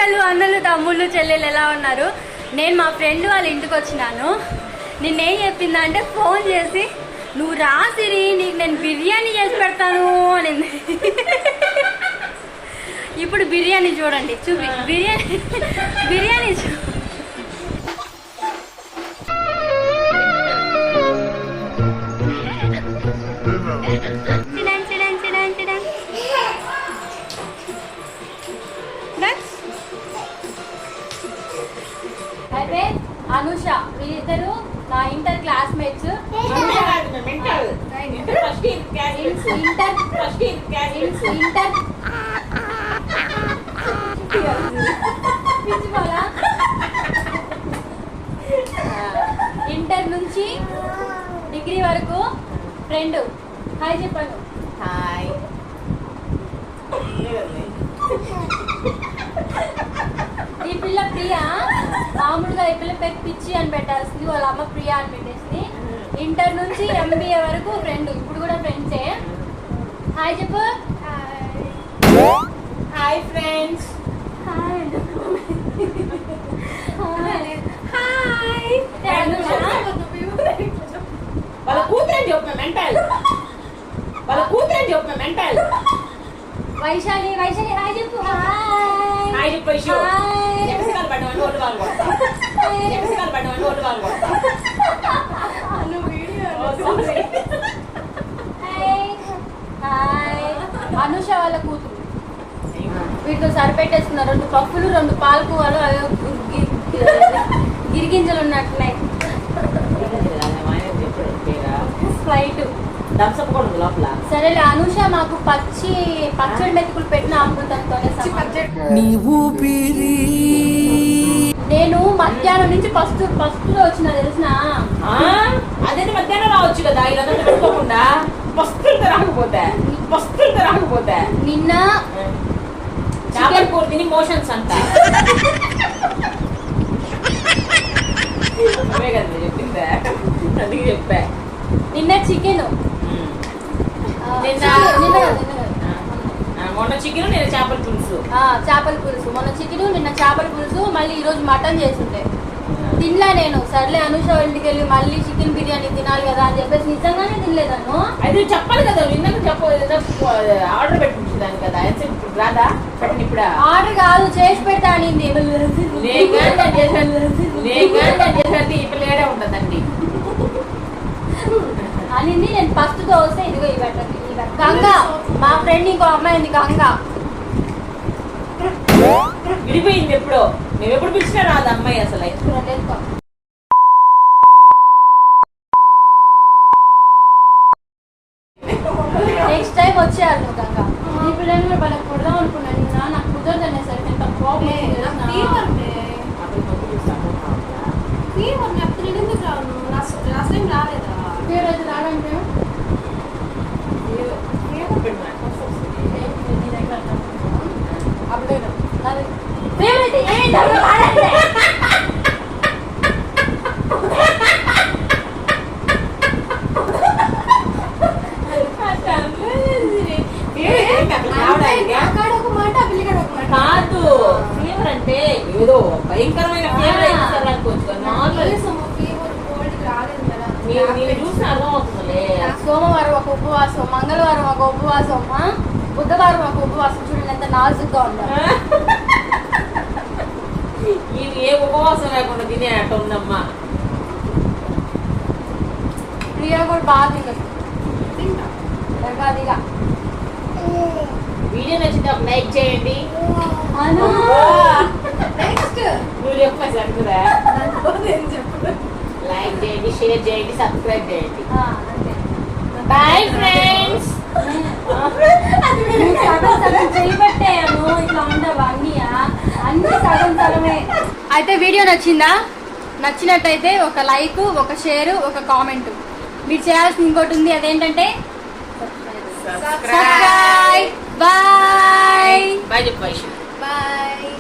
అక్కలు అన్నలు తమ్ముళ్ళు చెల్లెలు ఎలా ఉన్నారు? నేను మా ఫ్రెండ్ వాళ్ళ ఇంటికి వచ్చినాను. నిన్నేం చెప్పిందంటే ఫోన్ చేసి నువ్వు రాసిరి నీకు నేను బిర్యానీ చేసి పెడతాను అనింది. ఇప్పుడు బిర్యానీ చూడండి, చూపి బిర్యానీ బిర్యానీ అయితే అనుష వీళ్ళిద్దరు నా ఇంటర్ క్లాస్మేట్స్. ఇంటర్ నుంచి డిగ్రీ వరకు ఫ్రెండ్. హాయ్ చెప్పాను. హాయ్. ఈ పిల్ల ప్రియా. మామూలుగా ఈ పిల్ల పేరు పిచ్చి అని పెట్టాల్సింది, వాళ్ళ అమ్మ ప్రియా అని పెట్టేసింది. ఇంటర్ నుంచి MBA వరకు ఫ్రెండ్, ఇప్పుడు కూడా ఫ్రెండ్సే. హాయ్ చెప్పు. Hi friends. హాయ్ వాళ్ళ కూతురని చెప్పిన మెంటల్. వాళ్ళ కూతురని చెప్పిన మెంటల్. వైశాలి. వైశాలి హాయ్ చెప్పు. హాయ్ హాయ్ చెప్పు. ఎపిసికల్ పడవని ఓటు వాళ్ళు కొడతా. ఎపిసికల్ పడవని ఓటు వాళ్ళు కొడతా. హాయ్. అనుష వాళ్ళ కూతురు. వీటితో సరిపెట్టేస్తున్నారు. 2 పప్పులు 2 పాలకూవలు గిరిగింజలు ఉన్నట్టున్నాయి. ఫ్లైట్ లోపల. సరేలే అనుష మాకు పచ్చడి మెతుకులు పెట్టిన అమృతంతోనే. నేను మధ్యాహ్నం నుంచి ఫస్ట్ వచ్చిన తెలిసిన. అదే మధ్యాహ్నం రావచ్చు కదా, ఇలా పెట్టుకోకుండా రాకపోతే నిన్న చికెన్ కూర తిని మోషన్స్ అంట. అవే కదా చెప్పిందా, అందుకే చెప్పా. నిన్న చికెన్, మొన్న చికెన్, నిన్న చేపల పులుసు. మొన్న చికెన్, నిన్న చేపల పులుసు, మళ్ళీ ఈరోజు మటన్ చేస్తుండే. తినలా నేను. సర్లే అనుష ఇంటికి వెళ్ళి మళ్ళీ చికెన్ బిర్యానీ తినాలి కదా అని చెప్పేసి నిజంగానే తినలేదన్ను. అది చెప్పాలి కదా, నిన్న ఆర్డర్ పెట్టుకుంటున్నాను కదా. ఇప్పుడు రాదా పెట్టండి. ఇప్పుడు ఆర్డర్ కాదు, చేసి పెడతా అనింది. ఇప్పుడు లేడే ఉంటుందండి అనింది. నేను ఫస్ట్ దోశ ఇదిగో ఇవి పెట్టండి. గంగ మా ఫ్రెండ్ ఇంకో అమ్మాయి ఉంది గంగ. విడిపోయింది ఎప్పుడో. మేము ఎప్పుడు పిలిచినా రాదు అమ్మాయి అసలు. నెక్స్ట్ టైం వచ్చారు నువ్వు గంగ. నీ పిల్లలు కూడా వాళ్ళకి కొడదాం అనుకున్నాను. నిన్న నాకు కుదరదు అనేసరికి ఎంత ప్రాబ్లం. ఫీవర్ అయితే రావడానికి కాదు. ఫీవర్ అంటే ఏదో భయంకరమైన ఫీవర్ చూసిన అర్థం అవుతుంది. సోమవారం ఒక ఉపవాసం, మంగళవారం ఒక ఉపవాసం, బుధవారం ఒక ఉపవాసం. చూడండి ఎంత నాజుగ్గా ఉందా. ఇది ఏ ఉపవాసం లేకుండా తినే అట్ట ఉందమ్మా. ప్రియా కూడా బాగా తింటుంది. వీడియో నచ్చితే ఒక లైక్ చేయండి. లైక్ చేయండి, షేర్ చేయండి, సబ్స్క్రైబ్ చేయండి. Bye friends. చేయబట్టాను ఇట్లా ఉండవు అన్ని సగం సగమే. అయితే వీడియో నచ్చిందా? నచ్చినట్టయితే ఒక లైక్, ఒక షేర్, ఒక కామెంట్. మీరు చేయాల్సింది ఇంకోటి ఉంది, అదేంటంటే సబ్స్క్రైబ్. బాయ్ బాయ్ చెప్పు. బాయ్.